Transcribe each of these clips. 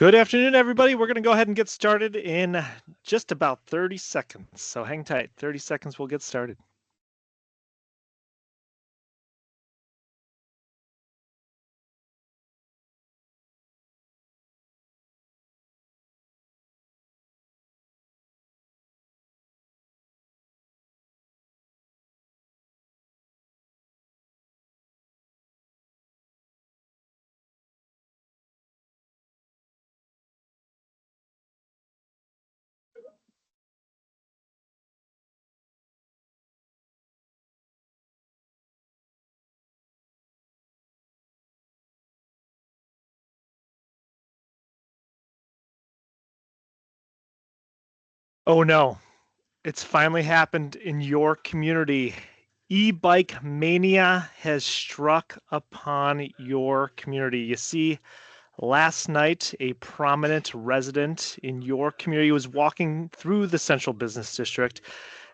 Good afternoon, everybody. We're going to go ahead and get started in just about 30 seconds. So hang tight. 30 seconds, we'll get started. Oh no, it's finally happened in your community. E-bike mania has struck upon your community. You see, last night, a prominent resident in your community was walking through the central business district,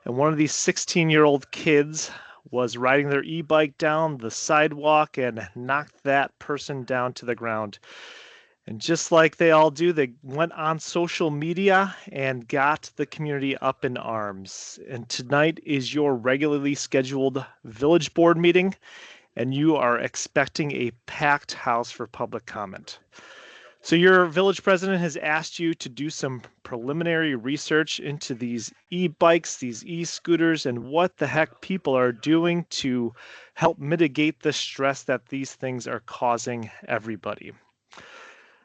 and one of these 16-year-old kids was riding their e-bike down the sidewalk and knocked that person down to the ground. And just like they all do, they went on social media and got the community up in arms. And tonight is your regularly scheduled village board meeting, and you are expecting a packed house for public comment. So your village president has asked you to do some preliminary research into these e-bikes, these e-scooters, and what the heck people are doing to help mitigate the stress that these things are causing everybody.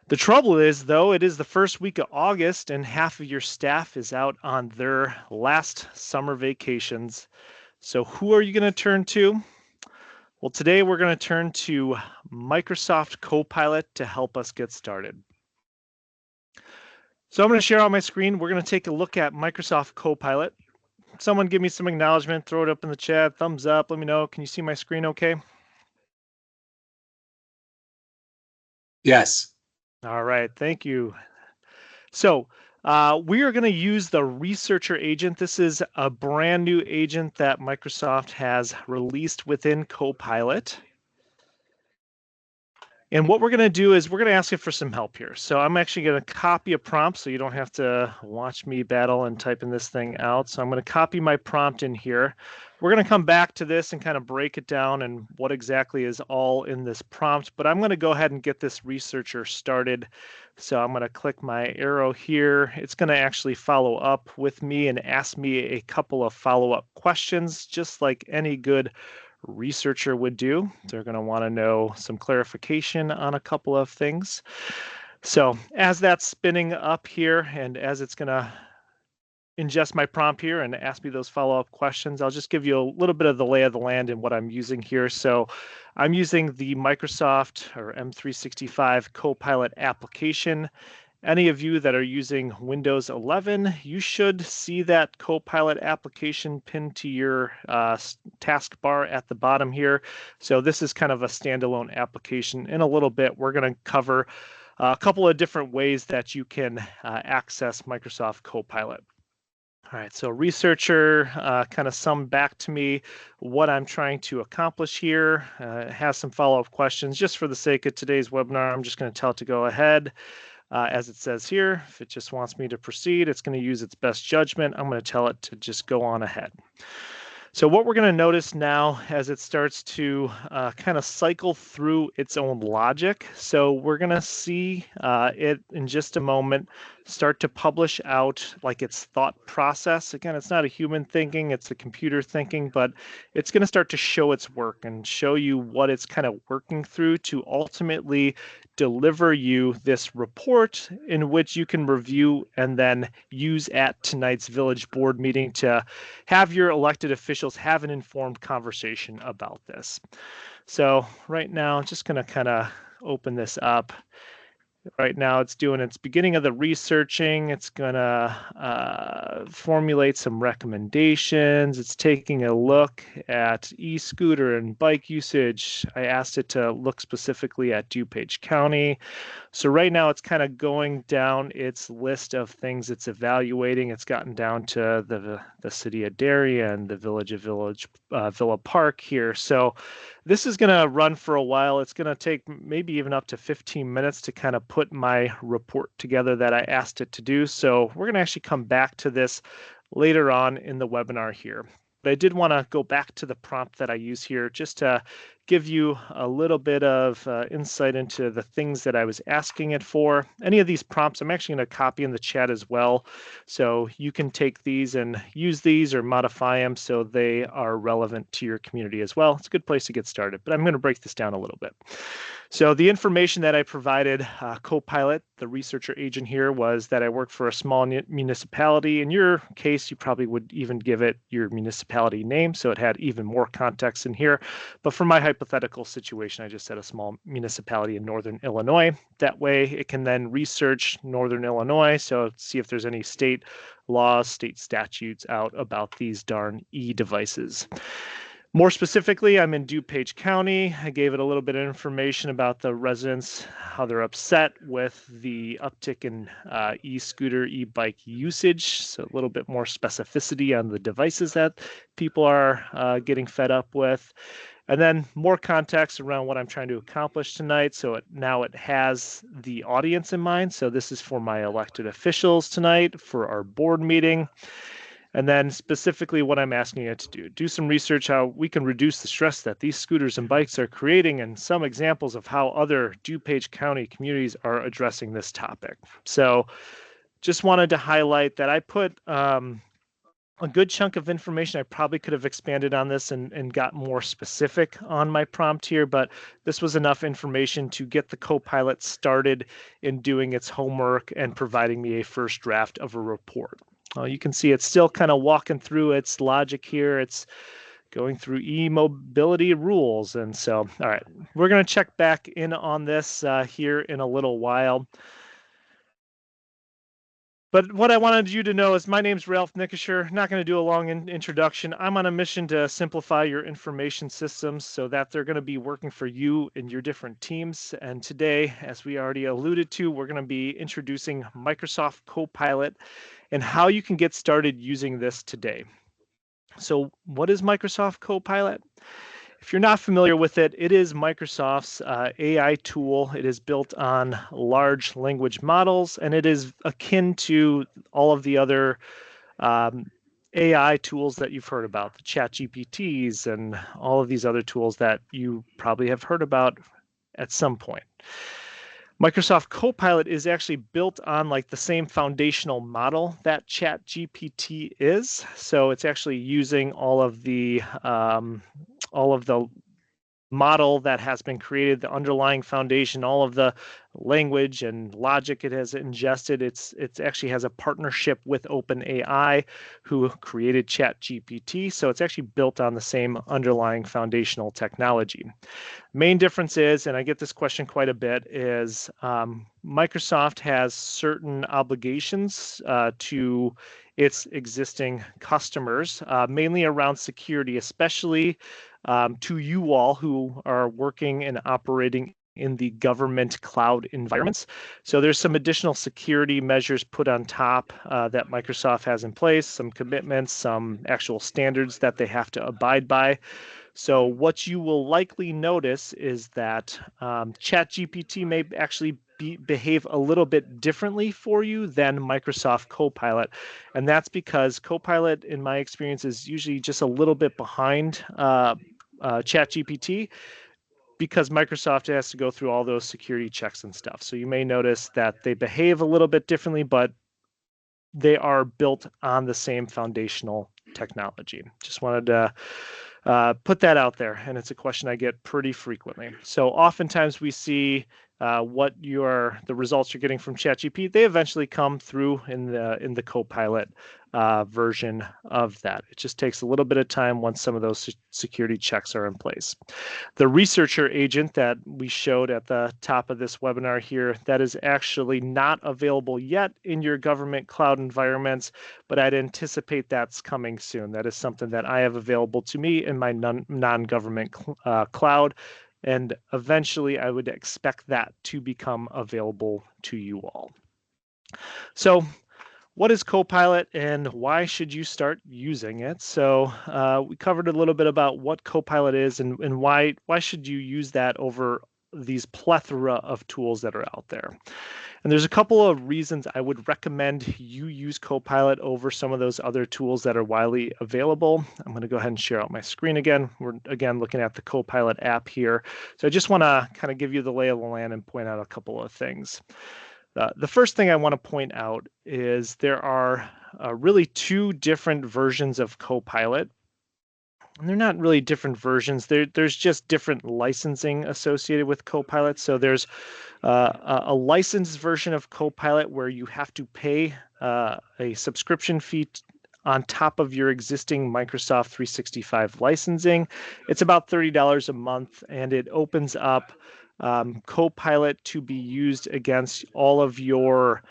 The trouble is, though, it is the first week of August and half of your staff is out on their last summer vacations. So who are you going to turn to? Well, today we're going to turn to Microsoft Copilot to help us get started. So I'm going to share on my screen. We're going to take a look at Microsoft Copilot. Someone give me some acknowledgement, throw it up in the chat, thumbs up, let me know. Can you see my screen okay? Yes. All right, thank you. So we are going to use the researcher agent. This is a brand new agent that Microsoft has released within Copilot. And what we're going to do is we're going to ask it for some help here. So I'm actually going to copy a prompt so you don't have to watch me battle and typing this thing out. So I'm going to copy my prompt in here. We're going to come back to this and kind of break it down and what exactly is all in this prompt. But I'm going to go ahead and get this researcher started. So I'm going to click my arrow here. It's going to actually follow up with me and ask me a couple of follow-up questions, just like any good researcher would do. They're going to want to know some clarification on a couple of things. So as that's spinning up here and as it's going to ingest my prompt here and ask me those follow-up questions, I'll just give you a little bit of the lay of the land and what I'm using here. So I'm using the Microsoft or M365 Copilot application. Any of you that are using Windows 11, you should see that Copilot application pinned to your taskbar at the bottom here. So this is kind of a standalone application. In a little bit, we're going to cover a couple of different ways that you can access Microsoft Copilot. All right, so researcher kind of summed back to me what I'm trying to accomplish here. It has some follow-up questions. Just for the sake of today's webinar, I'm just going to tell it to go ahead. As it says here, if it just wants me to proceed, it's going to use its best judgment. I'm going to tell it to just go on ahead. So what we're going to notice now as it starts to kind of cycle through its own logic. So we're going to see it in just a moment start to publish out like its thought process. Again, it's not a human thinking, it's a computer thinking, but it's going to start to show its work and show you what it's kind of working through to ultimately deliver you this report in which you can review and then use at tonight's village board meeting to have your elected officials have an informed conversation about this. So right now, I'm just going to kind of open this up. Right now, it's doing its beginning of the researching. It's going to formulate some recommendations. It's taking a look at e-scooter and bike usage. I asked it to look specifically at DuPage County. So right now, it's kind of going down its list of things it's evaluating. It's gotten down to the city of Darien, the village of Villa Park here. So this is going to run for a while. It's going to take maybe even up to 15 minutes to kind of put my report together that I asked it to do. So we're going to actually come back to this later on in the webinar here. But I did want to go back to the prompt that I use here just to give you a little bit of insight into the things that I was asking it for. Any of these prompts, I'm actually going to copy in the chat as well. So you can take these and use these or modify them so they are relevant to your community as well. It's a good place to get started, but I'm going to break this down a little bit. So the information that I provided Copilot, the researcher agent here, was that I work for a small municipality. In your case, you probably would even give it your municipality name, so it had even more context in here. But for my hypothetical situation, I just said a small municipality in Northern Illinois. That way it can then research Northern Illinois, so see if there's any state laws, state statutes out about these darn e-devices. More specifically, I'm in DuPage County. I gave it a little bit of information about the residents, how they're upset with the uptick in e-scooter, e-bike usage. So a little bit more specificity on the devices that people are getting fed up with. And then more context around what I'm trying to accomplish tonight. So now it has the audience in mind. So this is for my elected officials tonight for our board meeting. And then specifically what I'm asking it to do some research how we can reduce the stress that these scooters and bikes are creating and some examples of how other DuPage County communities are addressing this topic. So just wanted to highlight that I put a good chunk of information. I probably could have expanded on this and got more specific on my prompt here, but this was enough information to get the Copilot started in doing its homework and providing me a first draft of a report. You can see it's still kind of walking through its logic here. It's going through e-mobility rules. And so, all right, we're going to check back in on this here in a little while. But what I wanted you to know is my name's Ralph Nickisher. Not going to do a long introduction. I'm on a mission to simplify your information systems so that they're going to be working for you and your different teams. And today, as we already alluded to, we're going to be introducing Microsoft Copilot and how you can get started using this today. So what is Microsoft Copilot? If you're not familiar with it, it is Microsoft's AI tool. It is built on large language models, and it is akin to all of the other AI tools that you've heard about, the Chat GPTs and all of these other tools that you probably have heard about at some point. Microsoft Copilot is actually built on like the same foundational model that Chat GPT is. So it's actually using all of the model that has been created, the underlying foundation, all of the language and logic it has ingested. It actually has a partnership with OpenAI, who created ChatGPT. So it's actually built on the same underlying foundational technology. Main difference is, and I get this question quite a bit, is Microsoft has certain obligations to its existing customers, mainly around security, especially to you all who are working and operating in the government cloud environments. So there's some additional security measures put on top that Microsoft has in place, some commitments, some actual standards that they have to abide by. So what you will likely notice is that ChatGPT may actually behave a little bit differently for you than Microsoft Copilot. And that's because Copilot, in my experience, is usually just a little bit behind ChatGPT, because Microsoft has to go through all those security checks and stuff. So you may notice that they behave a little bit differently, but they are built on the same foundational technology. Just wanted to put that out there, and it's a question I get pretty frequently. So oftentimes we see the results you're getting from ChatGPT. They eventually come through in the Copilot version of that. It just takes a little bit of time once some of those security checks are in place. The researcher agent that we showed at the top of this webinar here, that is actually not available yet in your government cloud environments, but I'd anticipate that's coming soon. That is something that I have available to me in my non-government cloud. And eventually I would expect that to become available to you all. So what is Copilot and why should you start using it? So we covered a little bit about what Copilot is and why should you use that over these plethora of tools that are out there. And there's a couple of reasons I would recommend you use Copilot over some of those other tools that are widely available. I'm going to go ahead and share out my screen again. We're again looking at the Copilot app here. So I just want to kind of give you the lay of the land and point out a couple of things. The first thing I want to point out is there are really two different versions of Copilot. And they're not really different versions. There's just different licensing associated with Copilot. So there's a licensed version of Copilot where you have to pay a subscription fee on top of your existing Microsoft 365 licensing. It's about $30 a month, and it opens up Copilot to be used against all of your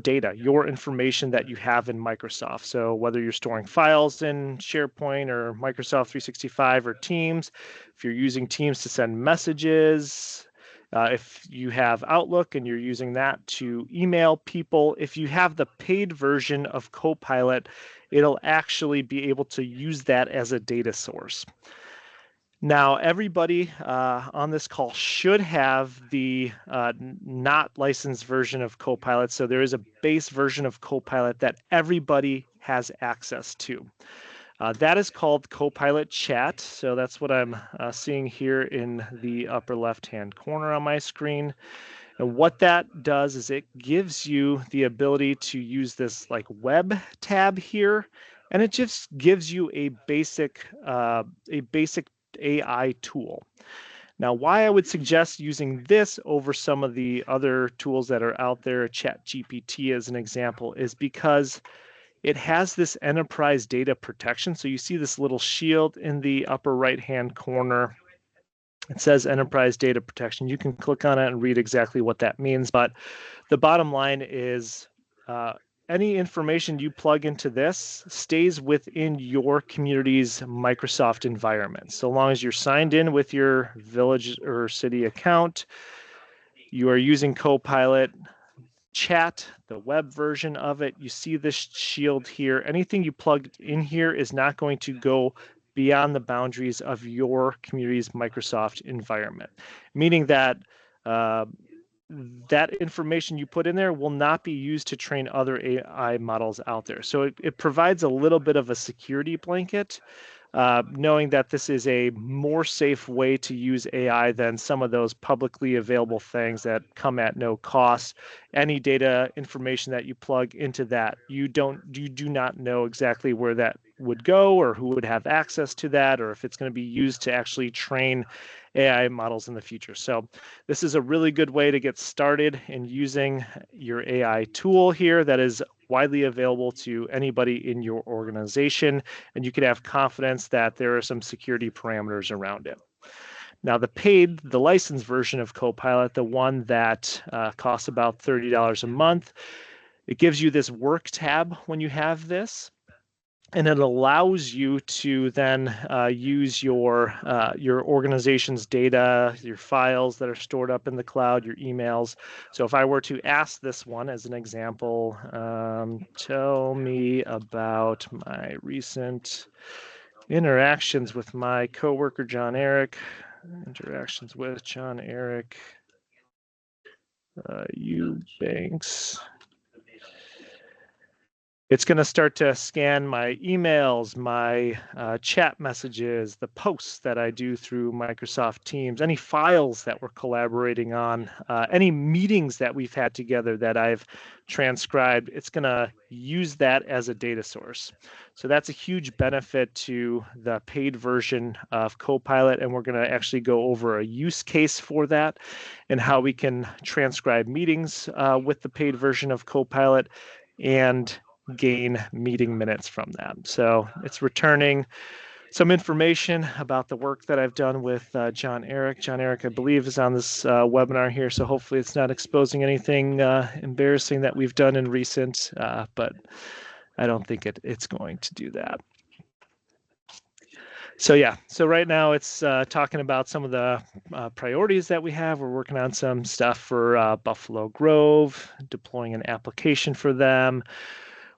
data, your information that you have in Microsoft. So whether you're storing files in SharePoint or Microsoft 365 or Teams, if you're using Teams to send messages, if you have Outlook and you're using that to email people, if you have the paid version of Copilot, it'll actually be able to use that as a data source. Now, everybody on this call should have the not licensed version of Copilot. So there is a base version of Copilot that everybody has access to. That is called Copilot Chat. So that's what I'm seeing here in the upper left-hand corner on my screen. And what that does is it gives you the ability to use this like web tab here, and it just gives you a basic AI tool. Now, why I would suggest using this over some of the other tools that are out there, ChatGPT as an example, is because it has this enterprise data protection. So you see this little shield in the upper right-hand corner. It says enterprise data protection. You can click on it and read exactly what that means. But the bottom line is any information you plug into this stays within your community's Microsoft environment. So long as you're signed in with your village or city account, you are using Copilot Chat, the web version of it. You see this shield here. Anything you plugged in here is not going to go beyond the boundaries of your community's Microsoft environment, meaning that that information you put in there will not be used to train other AI models out there. So it provides a little bit of a security blanket, knowing that this is a more safe way to use AI than some of those publicly available things that come at no cost. Any data information that you plug into that, you do not know exactly where that would go or who would have access to that, or if it's going to be used to actually train AI models in the future. So this is a really good way to get started in using your AI tool here that is widely available to anybody in your organization, and you can have confidence that there are some security parameters around it. Now, the licensed version of Copilot, the one that costs about $30 a month, it gives you this work tab when you have this. And it allows you to then use your organization's data, your files that are stored up in the cloud, your emails. So if I were to ask this one as an example, tell me about my recent interactions with my coworker, John Eric. Interactions with John Eric, Eubanks. It's going to start to scan my emails, my chat messages, the posts that I do through Microsoft Teams, any files that we're collaborating on, any meetings that we've had together that I've transcribed. It's going to use that as a data source. So that's a huge benefit to the paid version of Copilot, and we're going to actually go over a use case for that and how we can transcribe meetings with the paid version of Copilot and gain meeting minutes from that. So it's returning some information about the work that I've done with John Eric. John Eric, I believe, is on this webinar here, so hopefully it's not exposing anything embarrassing that we've done in recent, but I don't think it's going to do that. So yeah, so right now it's talking about some of the priorities that we have. We're working on some stuff for Buffalo Grove, deploying an application for them.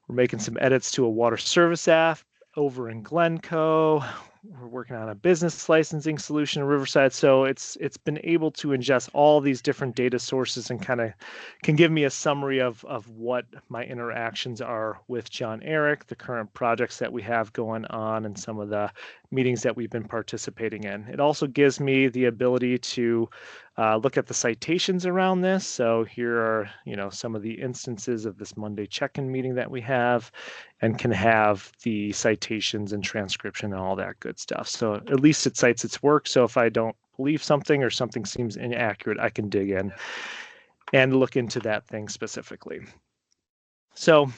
We're making some edits to a water service app over in Glencoe. we're working on a business licensing solution in Riverside. So it's been able to ingest all these different data sources and kind of can give me a summary of what my interactions are with John Eric, the current projects that we have going on, and some of the meetings that we've been participating in. It also gives me the ability to look at the citations around this. So here are, some of the instances of this Monday check-in meeting that we have, and can have the citations and transcription and all that good stuff. So at least it cites its work. So if I don't believe something or something seems inaccurate, I can dig in and look into that thing specifically. So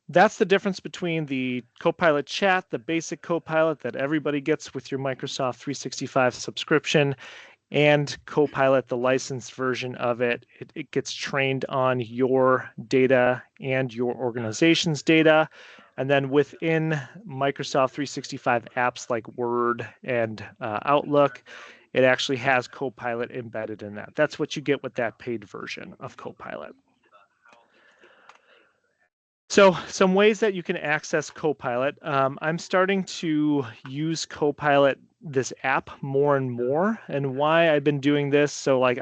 that's the difference between the Copilot Chat, the basic Copilot that everybody gets with your Microsoft 365 subscription, and Copilot, the licensed version of it. It gets trained on your data and your organization's data. And then within Microsoft 365 apps like Word and Outlook, it actually has Copilot embedded in that. That's what you get with that paid version of Copilot. So some ways that you can access Copilot. I'm starting to use Copilot, this app, more and more. And why I've been doing this, so like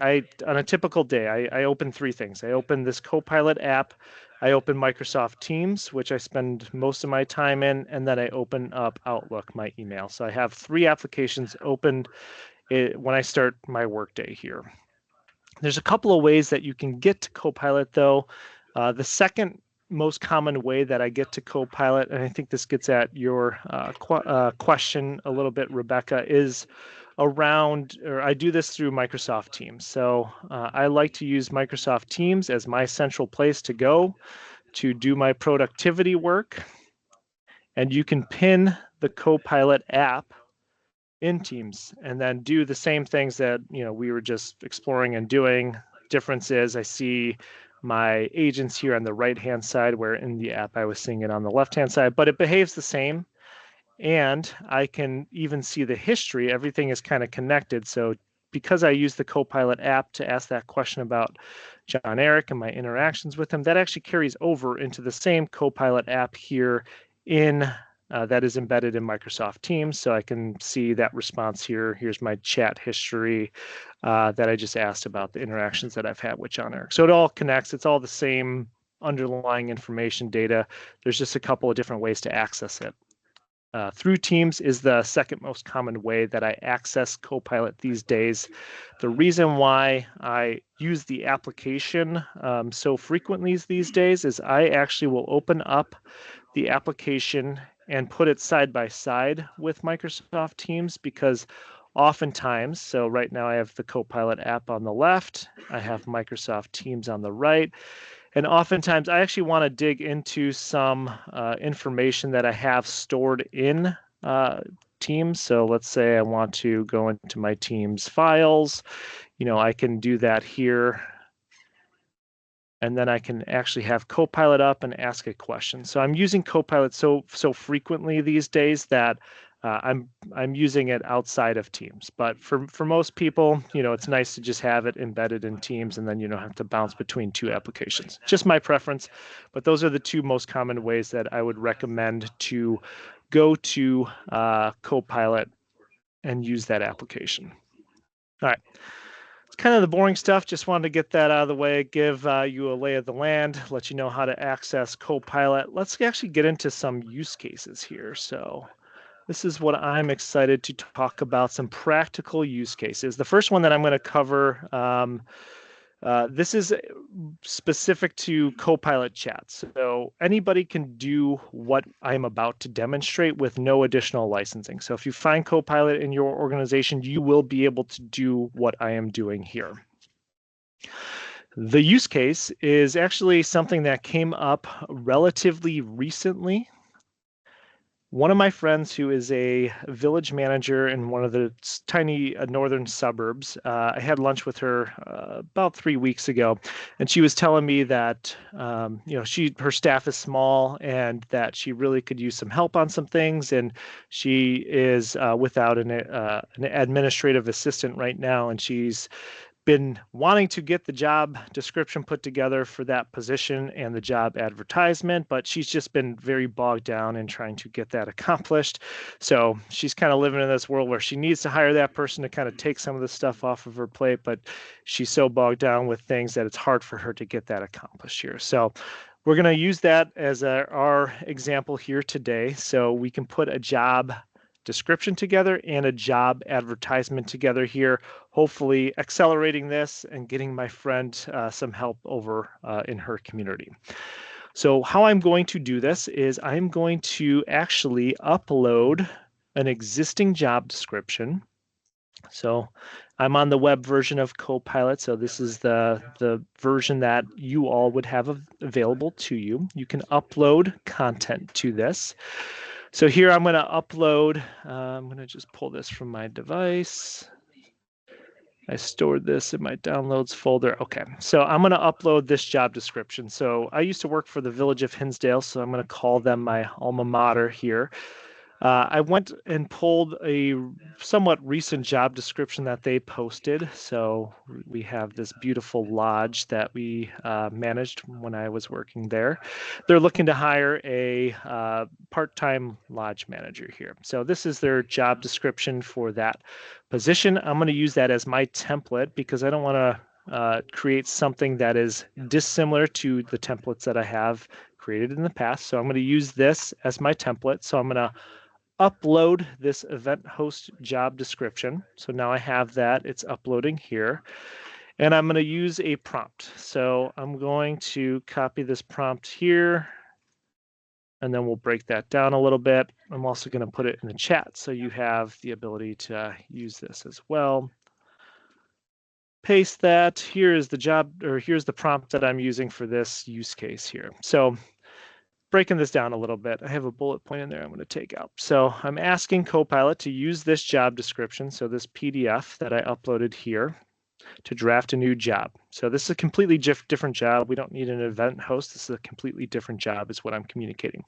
on a typical day, I open three things. I open this Copilot app, I open Microsoft Teams, which I spend most of my time in, and then I open up Outlook, my email. So I have three applications opened when I start my workday here. There's a couple of ways that you can get to Copilot, though. The second most common way that I get to Copilot, and I think this gets at your question a little bit, Rebecca, is around, or I do this through Microsoft Teams. So I like to use Microsoft Teams as my central place to go to do my productivity work. And you can pin the Copilot app in Teams and then do the same things that we were just exploring and doing. Difference is I see my agents here on the right-hand side, where in the app I was seeing it on the left-hand side, but it behaves the same. And I can even see the history. Everything is kind of connected. So because I use the Copilot app to ask that question about John Eric and my interactions with him, that actually carries over into the same Copilot app here in that is embedded in Microsoft Teams. So I can see that response here. Here's my chat history that I just asked about the interactions that I've had with John Eric. So it all connects. It's all the same underlying information data. There's just a couple of different ways to access it. Through Teams is the second most common way that I access Copilot these days. The reason why I use the application so frequently these days is I actually will open up the application and put it side by side with Microsoft Teams, because oftentimes, so right now I have the Copilot app on the left, I have Microsoft Teams on the right, and oftentimes I actually want to dig into some information that I have stored in Teams. So let's say I want to go into my Teams files, I can do that here. And then I can actually have Copilot up and ask a question. So I'm using Copilot so frequently these days that I'm using it outside of Teams. But for most people, it's nice to just have it embedded in Teams, and then you don't have to bounce between two applications. Just my preference, but those are the two most common ways that I would recommend to go to Copilot and use that application. All right. Kind of the boring stuff. Just wanted to get that out of the way, give you a lay of the land, let you know how to access Copilot. Let's actually get into some use cases here. So this is what I'm excited to talk about, some practical use cases. The first one that I'm going to cover, this is specific to Copilot Chat. So anybody can do what I'm about to demonstrate with no additional licensing. So if you find Copilot in your organization, you will be able to do what I am doing here. The use case is actually something that came up relatively recently. One of my friends who is a village manager in one of the tiny northern suburbs, I had lunch with her about 3 weeks ago, and she was telling me that her staff is small and that she really could use some help on some things, and she is without an administrative assistant right now, and she's been wanting to get the job description put together for that position and the job advertisement, but she's just been very bogged down in trying to get that accomplished. So she's kind of living in this world where she needs to hire that person to kind of take some of the stuff off of her plate, but she's so bogged down with things that it's hard for her to get that accomplished here. So we're going to use that as our example here today. So we can put a job description together and a job advertisement together here, hopefully accelerating this and getting my friend some help over in her community. So how I'm going to do this is I'm going to actually upload an existing job description. So I'm on the web version of Copilot. So this is the version that you all would have available to you. You can upload content to this. So here I'm going to upload, I'm going to just pull this from my device. I stored this in my downloads folder. Okay, so I'm going to upload this job description. So I used to work for the Village of Hinsdale, so I'm going to call them my alma mater here. I went and pulled a somewhat recent job description that they posted. So we have this beautiful lodge that we managed when I was working there. They're looking to hire a part-time lodge manager here. So this is their job description for that position. I'm going to use that as my template because I don't want to create something that is dissimilar to the templates that I have created in the past. So I'm going to use this as my template. So I'm going to upload this event host job description. So now I have that, it's uploading here. And I'm going to use a prompt. So I'm going to copy this prompt here, and then we'll break that down a little bit. I'm also going to put it in the chat so you have the ability to use this as well. Paste that. Here is the job, or here's the prompt that I'm using for this use case here. So breaking this down a little bit, I have a bullet point in there I'm going to take out. So I'm asking Copilot to use this job description, so this PDF that I uploaded here, to draft a new job. So this is a completely different job. We don't need an event host. This is a completely different job is what I'm communicating.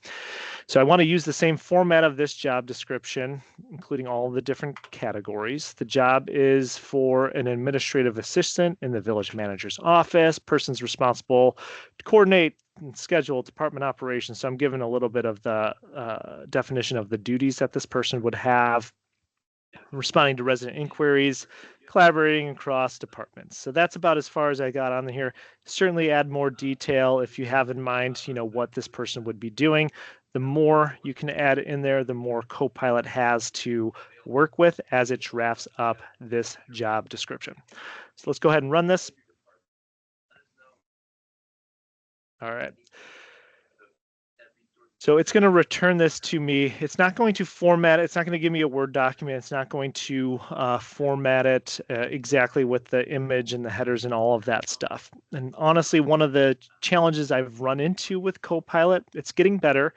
So I want to use the same format of this job description, including all the different categories. The job is for an administrative assistant in the village manager's office. Person's responsible to coordinate and schedule department operations. So I'm giving a little bit of the definition of the duties that this person would have, responding to resident inquiries, collaborating across departments. So that's about as far as I got on here. Certainly add more detail if you have in mind, what this person would be doing. The more you can add in there, the more Copilot has to work with as it drafts up this job description. So let's go ahead and run this. All right. So it's going to return this to me. It's not going to format it. It's not going to give me a Word document. It's not going to format it exactly with the image and the headers and all of that stuff. And honestly, one of the challenges I've run into with Copilot, it's getting better,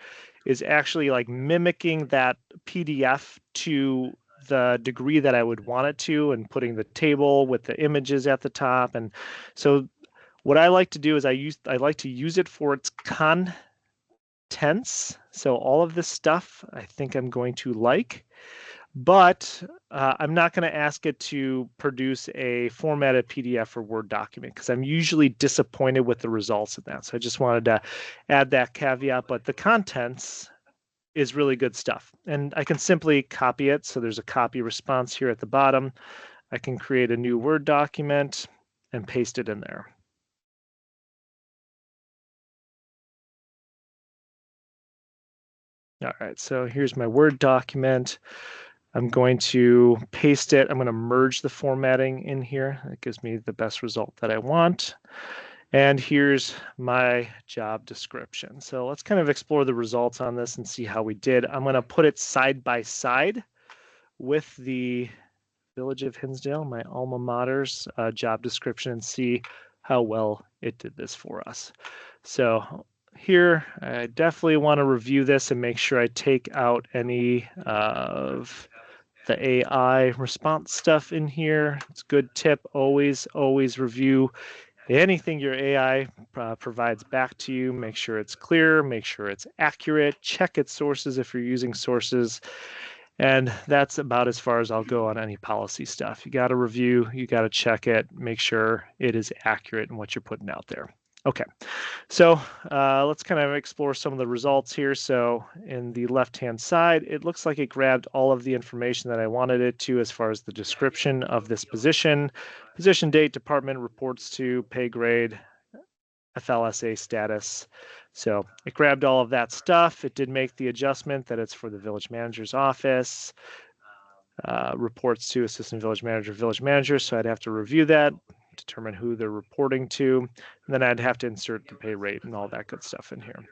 is actually like mimicking that PDF to the degree that I would want it to, and putting the table with the images at the top. And so what I like to do is I like to use it for its contents. So all of this stuff I think I'm going to like, but I'm not going to ask it to produce a formatted PDF or Word document because I'm usually disappointed with the results of that. So I just wanted to add that caveat, but the contents is really good stuff. And I can simply copy it. So there's a copy response here at the bottom. I can create a new Word document and paste it in there. All right, so here's my Word document. I'm going to paste it. I'm going to merge the formatting in here. That gives me the best result that I want. And here's my job description. So let's kind of explore the results on this and see how we did. I'm going to put it side by side with the Village of Hinsdale, my alma mater's job description, and see how well it did this for us. So here, I definitely want to review this and make sure I take out any of the AI response stuff in here. It's a good tip, always review anything your AI provides back to you. Make sure it's clear, make sure it's accurate, check its sources if you're using sources. And that's about as far as I'll go on any policy stuff. You got to review, you got to check it, make sure it is accurate in what you're putting out there. Okay, so let's kind of explore some of the results here. So in the left-hand side, it looks like it grabbed all of the information that I wanted it to as far as the description of this position, position date, department, reports to, pay grade, FLSA status. So it grabbed all of that stuff. It did make the adjustment that it's for the village manager's office, reports to assistant village manager. So I'd have to review that, determine who they're reporting to, and then I'd have to insert the pay rate and all that good stuff in here.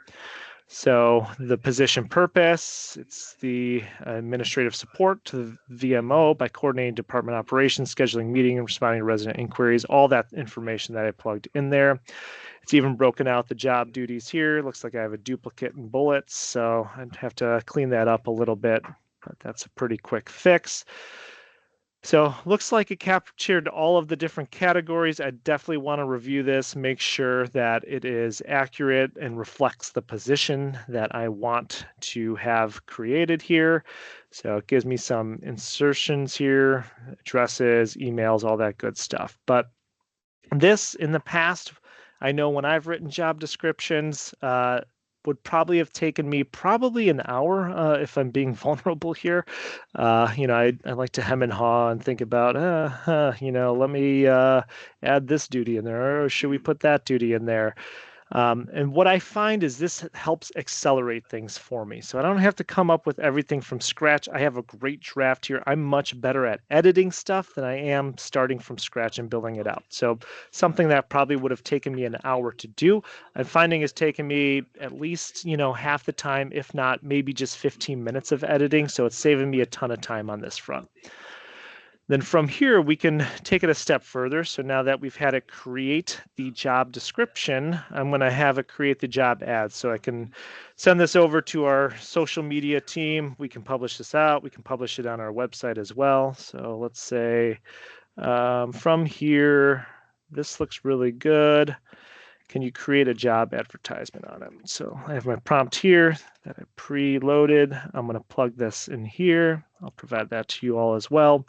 So the position purpose, it's the administrative support to the VMO by coordinating department operations, scheduling meeting, and responding to resident inquiries, all that information that I plugged in there. It's even broken out the job duties here. Looks like I have a duplicate in bullets, so I'd have to clean that up a little bit, but that's a pretty quick fix. So looks like it captured all of the different categories. I definitely want to review this, make sure that it is accurate and reflects the position that I want to have created here. So it gives me some insertions here, addresses, emails, all that good stuff. But this in the past, I know when I've written job descriptions, would probably have taken me probably an hour if I'm being vulnerable here. I like to hem and haw and think about, let me add this duty in there, or should we put that duty in there? And what I find is this helps accelerate things for me. So I don't have to come up with everything from scratch. I have a great draft here. I'm much better at editing stuff than I am starting from scratch and building it out. So something that probably would have taken me an hour to do, I'm finding is taking me at least, half the time, if not maybe just 15 minutes of editing. So it's saving me a ton of time on this front. Then from here, we can take it a step further. So now that we've had it create the job description, I'm going to have it create the job ad. So I can send this over to our social media team. We can publish this out. We can publish it on our website as well. So let's say from here, this looks really good. Can you create a job advertisement on it? So I have my prompt here that I preloaded. I'm going to plug this in here. I'll provide that to you all as well.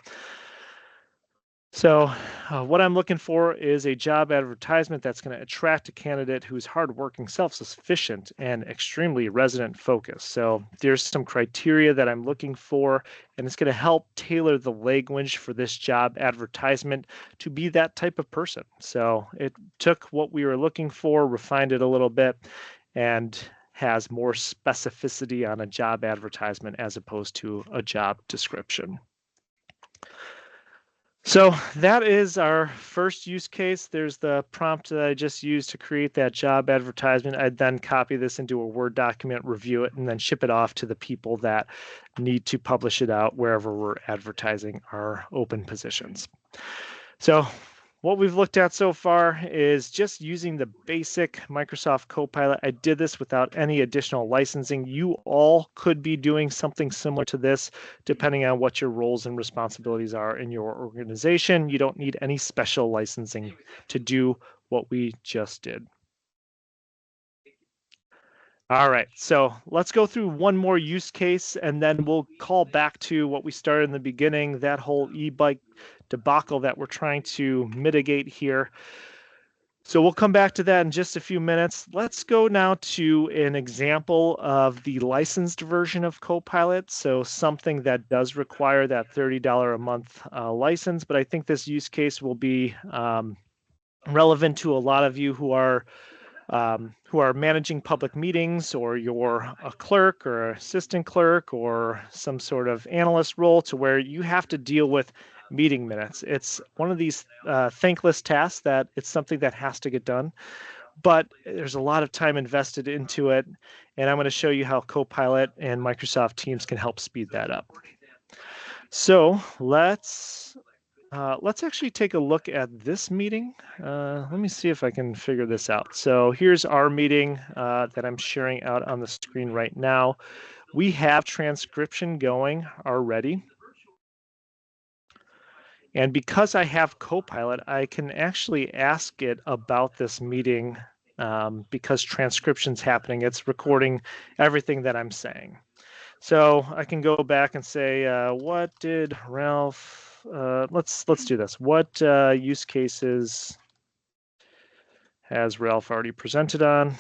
So what I'm looking for is a job advertisement that's going to attract a candidate who's hardworking, self-sufficient, and extremely resident focused. So there's some criteria that I'm looking for, and it's going to help tailor the language for this job advertisement to be that type of person. So it took what we were looking for, refined it a little bit, and has more specificity on a job advertisement as opposed to a job description. So that is our first use case. There's the prompt that I just used to create that job advertisement. I'd then copy this into a Word document, review it, and then ship it off to the people that need to publish it out wherever we're advertising our open positions. So what we've looked at so far is just using the basic Microsoft Copilot. I did this without any additional licensing. You all could be doing something similar to this, depending on what your roles and responsibilities are in your organization. You don't need any special licensing to do what we just did. All right, so let's go through one more use case, and then we'll call back to what we started in the beginning, that whole e-bike debacle that we're trying to mitigate here. So we'll come back to that in just a few minutes. Let's go now to an example of the licensed version of Copilot. So something that does require that $30 a month license, but I think this use case will be relevant to a lot of you who are managing public meetings, or you're a clerk or assistant clerk or some sort of analyst role to where you have to deal with meeting minutes. It's one of these thankless tasks that it's something that has to get done, but there's a lot of time invested into it. And I'm going to show you how Copilot and Microsoft Teams can help speed that up. So let's actually take a look at this meeting. Let me see if I can figure this out. So here's our meeting that I'm sharing out on the screen right now. We have transcription going already. And because I have Copilot, I can actually ask it about this meeting because transcription's happening. It's recording everything that I'm saying. So I can go back and say, what did Ralph, let's do this. What use cases has Ralph already presented on?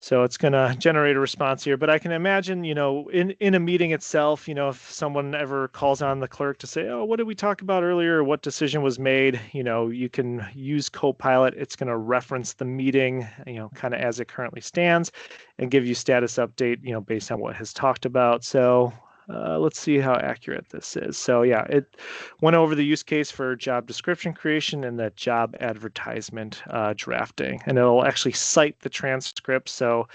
So it's going to generate a response here, but I can imagine, in a meeting itself, if someone ever calls on the clerk to say, oh, what did we talk about earlier? What decision was made? You can use Copilot. It's going to reference the meeting, kind of as it currently stands and give you status update, based on what has talked about. So let's see how accurate this is. So yeah, it went over the use case for job description creation and the job advertisement drafting, and it'll actually cite the transcript. So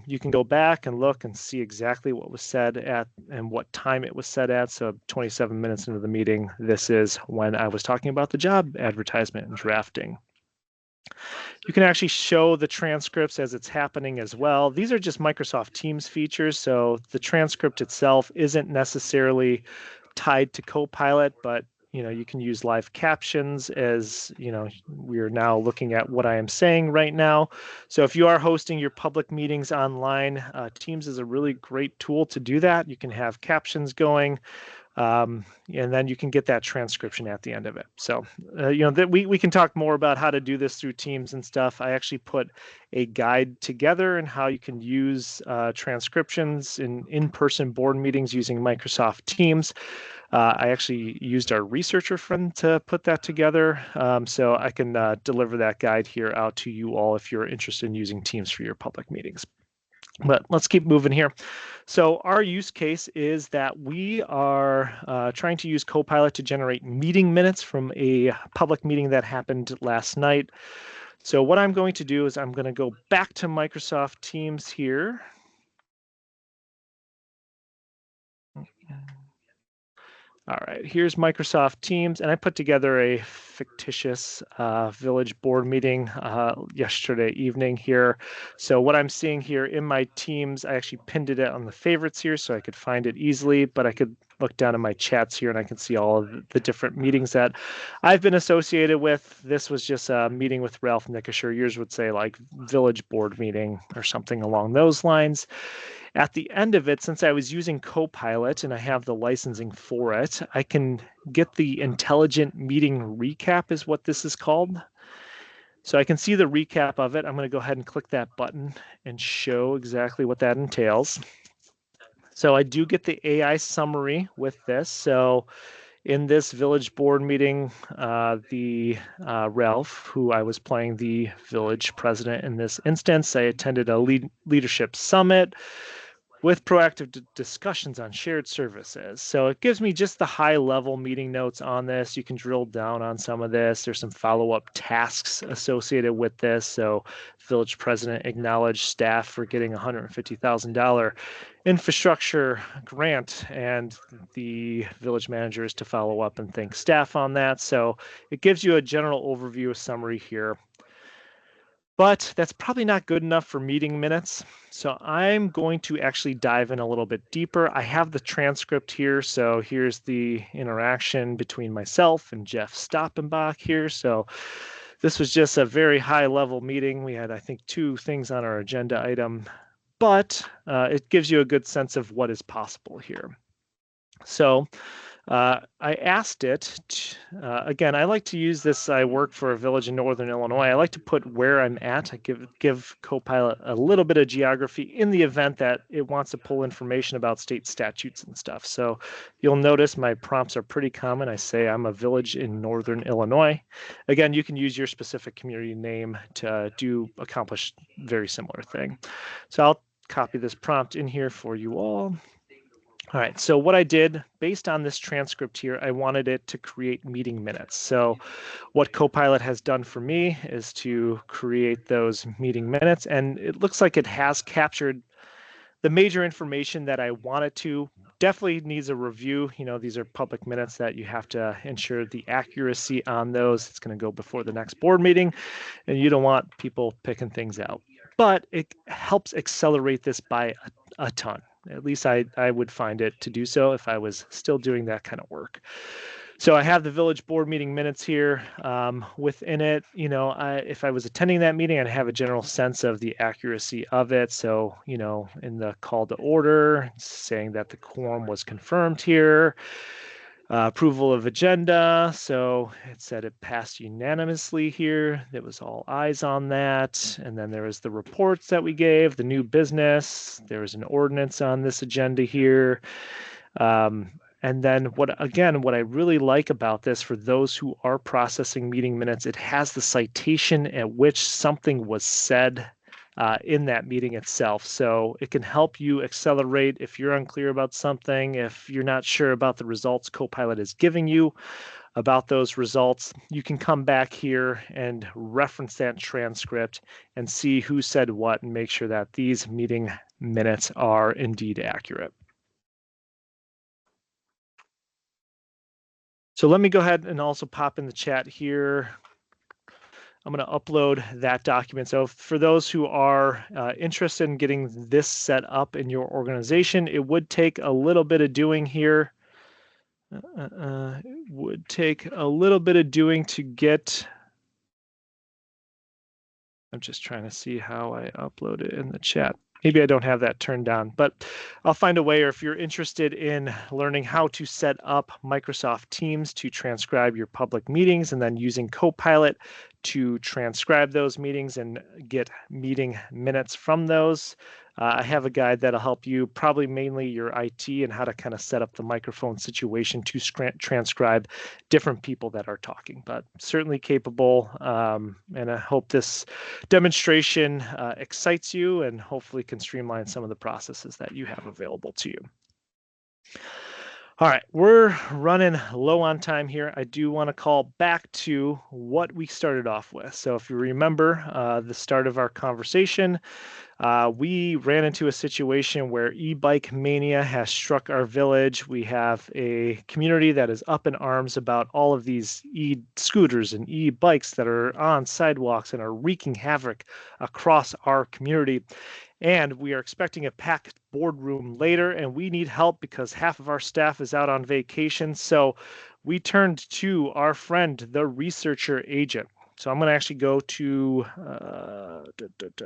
you can go back and look and see exactly what was said at and what time it was said at. So 27 minutes into the meeting, this is when I was talking about the job advertisement and drafting. You can actually show the transcripts as it's happening as well. These are just Microsoft Teams features, so the transcript itself isn't necessarily tied to Copilot, but you can use live captions as we're now looking at what I am saying right now. So if you are hosting your public meetings online, Teams is a really great tool to do that. You can have captions going. And then you can get that transcription at the end of it. So, that we can talk more about how to do this through Teams and stuff. I actually put a guide together and how you can use transcriptions in-person board meetings using Microsoft Teams. I actually used our researcher friend to put that together. So I can deliver that guide here out to you all if you're interested in using Teams for your public meetings. But let's keep moving here. So our use case is that we are trying to use Copilot to generate meeting minutes from a public meeting that happened last night. So what I'm going to do is I'm going to go back to Microsoft Teams here. All right, here's Microsoft Teams, and I put together a fictitious village board meeting yesterday evening here. So what I'm seeing here in my Teams, I actually pinned it on the favorites here so I could find it easily, but I could look down at my chats here and I can see all of the different meetings that I've been associated with. This was just a meeting with Ralph Nickisher. Yours would say like village board meeting or something along those lines. At the end of it, since I was using Copilot and I have the licensing for it, I can get the intelligent meeting recap is what this is called. So I can see the recap of it. I'm going to go ahead and click that button and show exactly what that entails. So I do get the AI summary with this. So in this village board meeting, Ralph, who I was playing the village president in this instance, I attended a leadership summit with proactive discussions on shared services. So it gives me just the high level meeting notes on this. You can drill down on some of this. There's some follow-up tasks associated with this. So village president acknowledged staff for getting $150,000 infrastructure grant, and the village manager is to follow up and thank staff on that. So it gives you a general overview, summary here. But that's probably not good enough for meeting minutes. So I'm going to actually dive in a little bit deeper. I have the transcript here. So here's the interaction between myself and Jeff Stoppenbach here. So this was just a very high level meeting. We had, I think, 2 things on our agenda item, but it gives you a good sense of what is possible here. So I asked it, again, I like to use this. I work for a village in Northern Illinois. I like to put where I'm at. I give Copilot a little bit of geography in the event that it wants to pull information about state statutes and stuff. So you'll notice my prompts are pretty common. I say I'm a village in Northern Illinois. Again, you can use your specific community name to accomplish very similar thing. So I'll copy this prompt in here for you all. All right, so what I did based on this transcript here, I wanted it to create meeting minutes. So what Copilot has done for me is to create those meeting minutes, and it looks like it has captured the major information that I wanted to. Definitely needs a review. These are public minutes that you have to ensure the accuracy on those. It's going to go before the next board meeting, and you don't want people picking things out. But it helps accelerate this by a ton. At least I would find it to do so if I was still doing that kind of work. So I have the village board meeting minutes here. Within it, if I was attending that meeting, I'd have a general sense of the accuracy of it. So, in the call to order, saying that the quorum was confirmed here. Approval of agenda. So it said it passed unanimously here. There was all eyes on that. And then there was the reports that we gave, the new business. There was an ordinance on this agenda here. And then what I really like about this, for those who are processing meeting minutes, it has the citation at which something was said in that meeting itself. So it can help you accelerate if you're unclear about something, if you're not sure about the results Copilot is giving you about those results. You can come back here and reference that transcript and see who said what and make sure that these meeting minutes are indeed accurate. So let me go ahead and also pop in the chat here. I'm going to upload that document. So for those who are interested in getting this set up in your organization, it would take a little bit of doing here. It would take a little bit of doing to get. I'm just trying to see how I upload it in the chat. Maybe I don't have that turned down, but I'll find a way. Or if you're interested in learning how to set up Microsoft Teams to transcribe your public meetings and then using Copilot to transcribe those meetings and get meeting minutes from those, I have a guide that'll help you, probably mainly your IT, and how to kind of set up the microphone situation to transcribe different people that are talking, but certainly capable. And I hope this demonstration excites you and hopefully can streamline some of the processes that you have available to you. All right, we're running low on time here. I do want to call back to what we started off with. So if you remember the start of our conversation, we ran into a situation where e-bike mania has struck our village. We have a community that is up in arms about all of these e-scooters and e-bikes that are on sidewalks and are wreaking havoc across our community. And we are expecting a packed boardroom later, and we need help because half of our staff is out on vacation. So we turned to our friend, the researcher agent. So I'm going to actually go to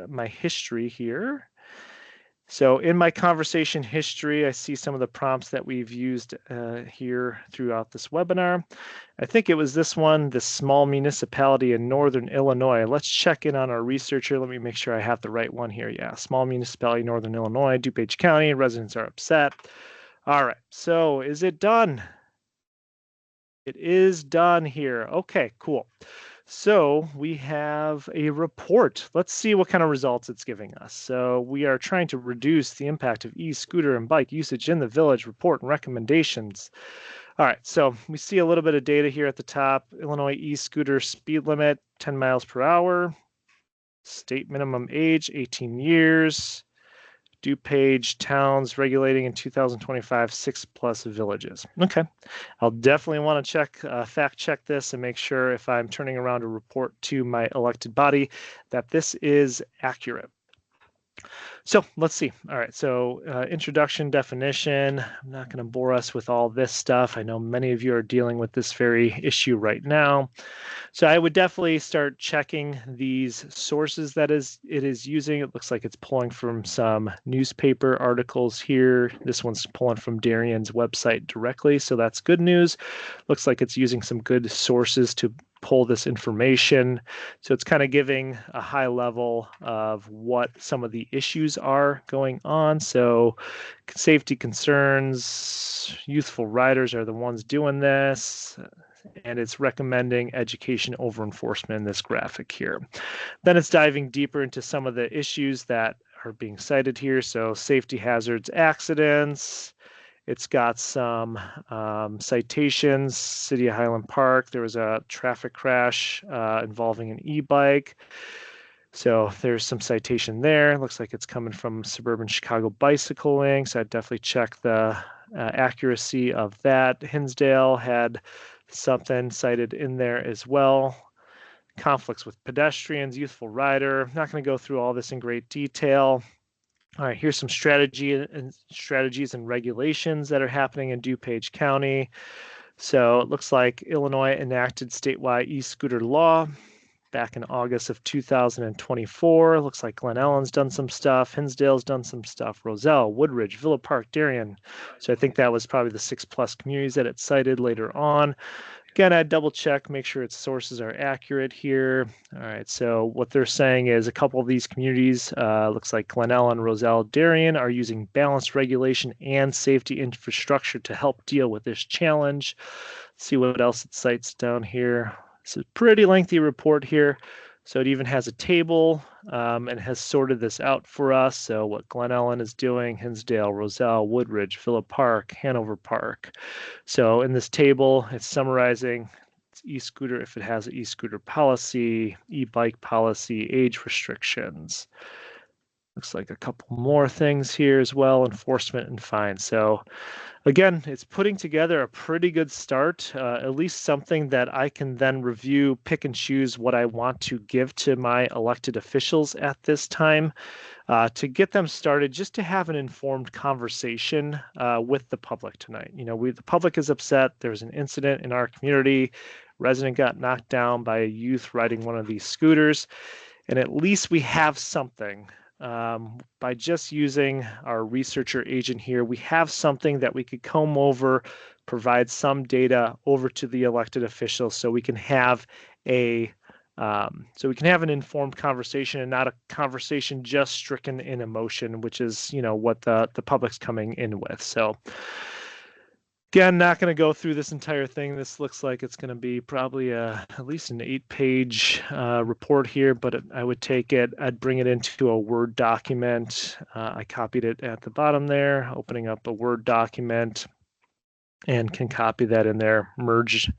my history here. So in my conversation history, I see some of the prompts that we've used here throughout this webinar. I think it was this one, the small municipality in Northern Illinois. Let's check in on our researcher. Let me make sure I have the right one here. Yeah, small municipality, Northern Illinois, DuPage County, residents are upset. All right, so is it done? It is done here. Okay, cool. So we have a report. Let's see what kind of results it's giving us. So we are trying to reduce the impact of e-scooter and bike usage in the village. Report and recommendations. All right, so we see a little bit of data here at the top. Illinois e-scooter speed limit, 10 miles per hour. State minimum age, 18 years. DuPage towns regulating in 2025, 6+ villages. Okay, I'll definitely want to fact check this and make sure if I'm turning around a report to my elected body that this is accurate. So let's see. All right, so introduction, definition. I'm not going to bore us with all this stuff. I know many of you are dealing with this very issue right now. So I would definitely start checking these sources that it is using. It looks like it's pulling from some newspaper articles here. This one's pulling from Darian's website directly, so that's good news. Looks like it's using some good sources to pull this information. So it's kind of giving a high level of what some of the issues are going on. So safety concerns, youthful riders are the ones doing this, and it's recommending education over enforcement in this graphic here. Then it's diving deeper into some of the issues that are being cited here. So safety hazards, accidents. It's got some citations. City of Highland Park, there was a traffic crash involving an e-bike. So there's some citation there. Looks like it's coming from Suburban Chicago Bicycling. So I'd definitely check the accuracy of that. Hinsdale had something cited in there as well. Conflicts with pedestrians, youthful rider. I'm not going to go through all this in great detail. All right, here's some strategies and regulations that are happening in DuPage County. So it looks like Illinois enacted statewide e-scooter law back in August of 2024. Looks like Glen Ellen's done some stuff. Hinsdale's done some stuff. Roselle, Woodridge, Villa Park, Darien. So I think that was probably the 6+ communities that it cited later on. Again, I'd double check, make sure its sources are accurate here. All right, so what they're saying is a couple of these communities, looks like Glen Ellen, Roselle, Darien, are using balanced regulation and safety infrastructure to help deal with this challenge. Let's see what else it cites down here. It's a pretty lengthy report here. So it even has a table and has sorted this out for us. So what Glen Ellen is doing, Hinsdale, Roselle, Woodridge, Villa Park, Hanover Park. So in this table, it's summarizing e-scooter if it has an e-scooter policy, e-bike policy, age restrictions. Looks like a couple more things here as well, enforcement and fines. So again, it's putting together a pretty good start, at least something that I can then review, pick and choose what I want to give to my elected officials at this time to get them started, just to have an informed conversation with the public tonight. You know, the public is upset. There's an incident in our community. Resident got knocked down by a youth riding one of these scooters, and at least we have something. By just using our researcher agent here, we have something that we could comb over, provide some data over to the elected officials, so we can have an informed conversation and not a conversation just stricken in emotion, which is, you know, what the public's coming in with. So again, not going to go through this entire thing. This looks like it's going to be probably at least an 8-page report here, but I would take it, I'd bring it into a Word document. I copied it at the bottom there, opening up a Word document, and can copy that in there, merge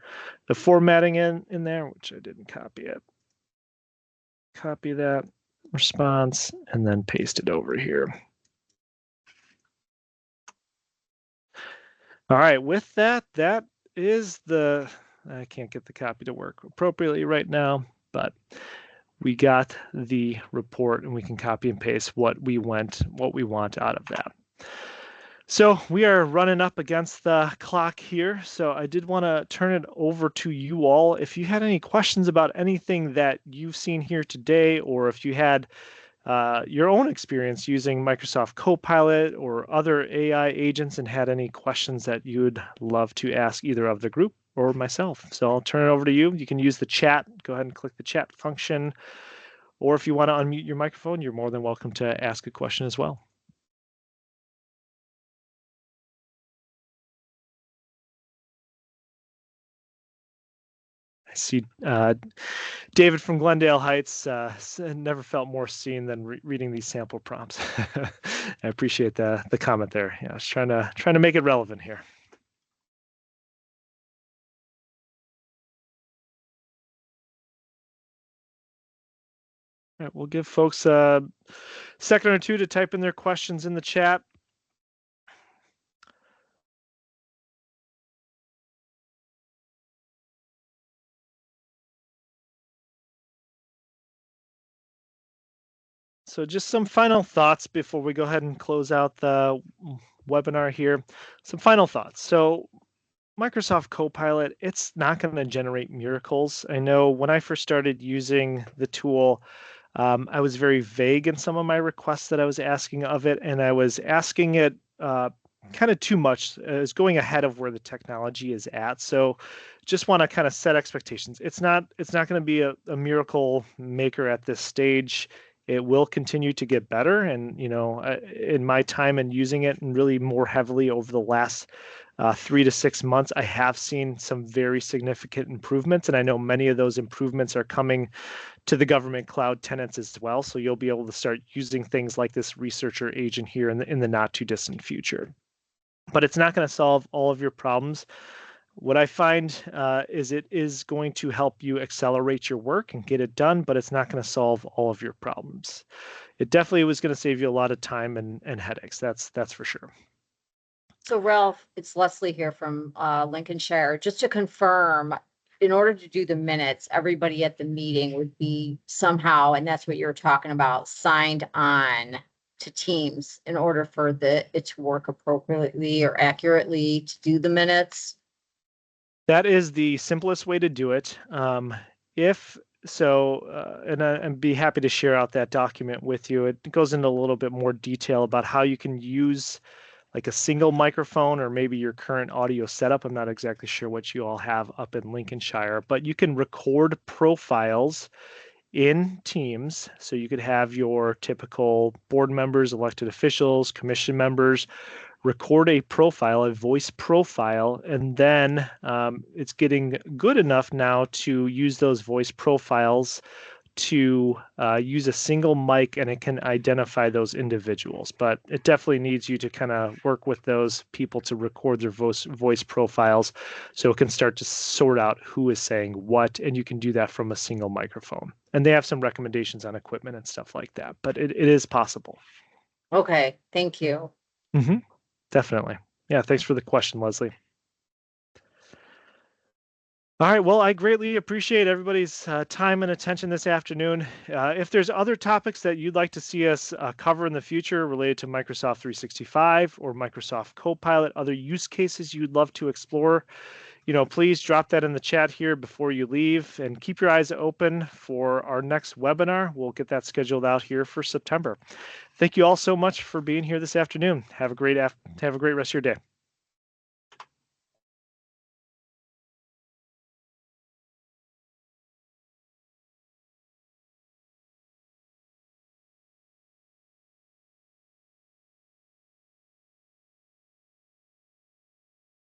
the formatting in there, which I didn't copy it. Copy that response and then paste it over here. All right, with that, that is I can't get the copy to work appropriately right now, but we got the report and we can copy and paste what we want out of that. So we are running up against the clock here. So I did want to turn it over to you all. If you had any questions about anything that you've seen here today, or if you had your own experience using Microsoft Copilot or other AI agents and had any questions that you would love to ask either of the group or myself. So I'll turn it over to you. You can use the chat. Go ahead and click the chat function. Or if you want to unmute your microphone, you're more than welcome to ask a question as well. I see David from Glendale Heights, never felt more seen than reading these sample prompts. I appreciate the comment there. Yeah, I was trying to make it relevant here. All right, we'll give folks a second or two to type in their questions in the chat. So just some final thoughts before we go ahead and close out the webinar here. Some final thoughts. So Microsoft Copilot, it's not going to generate miracles. I know when I first started using the tool, I was very vague in some of my requests that I was asking of it, and I was asking it kind of too much. Is going ahead of where the technology is at. So just want to kind of set expectations. It's not going to be a miracle maker at this stage. It will continue to get better. And, you know, in my time and using it and really more heavily over the last 3 to 6 months, I have seen some very significant improvements. And I know many of those improvements are coming to the government cloud tenants as well. So you'll be able to start using things like this researcher agent here in the not too distant future. But it's not going to solve all of your problems. What I find is it is going to help you accelerate your work and get it done, but it's not going to solve all of your problems. It definitely was going to save you a lot of time and headaches. That's for sure. So Ralph, it's Leslie here from Lincolnshire. Just to confirm, in order to do the minutes, everybody at the meeting would be somehow, and that's what you're talking about, signed on to Teams in order for it to work appropriately or accurately to do the minutes. That is the simplest way to do it. If so, and be happy to share out that document with you. It goes into a little bit more detail about how you can use like a single microphone or maybe your current audio setup. I'm not exactly sure what you all have up in Lincolnshire, but you can record profiles in Teams. So you could have your typical board members, elected officials, commission members record a profile, a voice profile, and then it's getting good enough now to use those voice profiles to use a single mic and it can identify those individuals. But it definitely needs you to kind of work with those people to record their voice profiles so it can start to sort out who is saying what, and you can do that from a single microphone. And they have some recommendations on equipment and stuff like that, but it is possible. Okay, thank you. Mm-hmm. Definitely. Yeah, thanks for the question, Leslie. All right, well, I greatly appreciate everybody's time and attention this afternoon. If there's other topics that you'd like to see us cover in the future related to Microsoft 365 or Microsoft Copilot, other use cases you'd love to explore, please drop that in the chat here before you leave and keep your eyes open for our next webinar. We'll get that scheduled out here for September. Thank you all so much for being here this afternoon. Have a great rest of your day.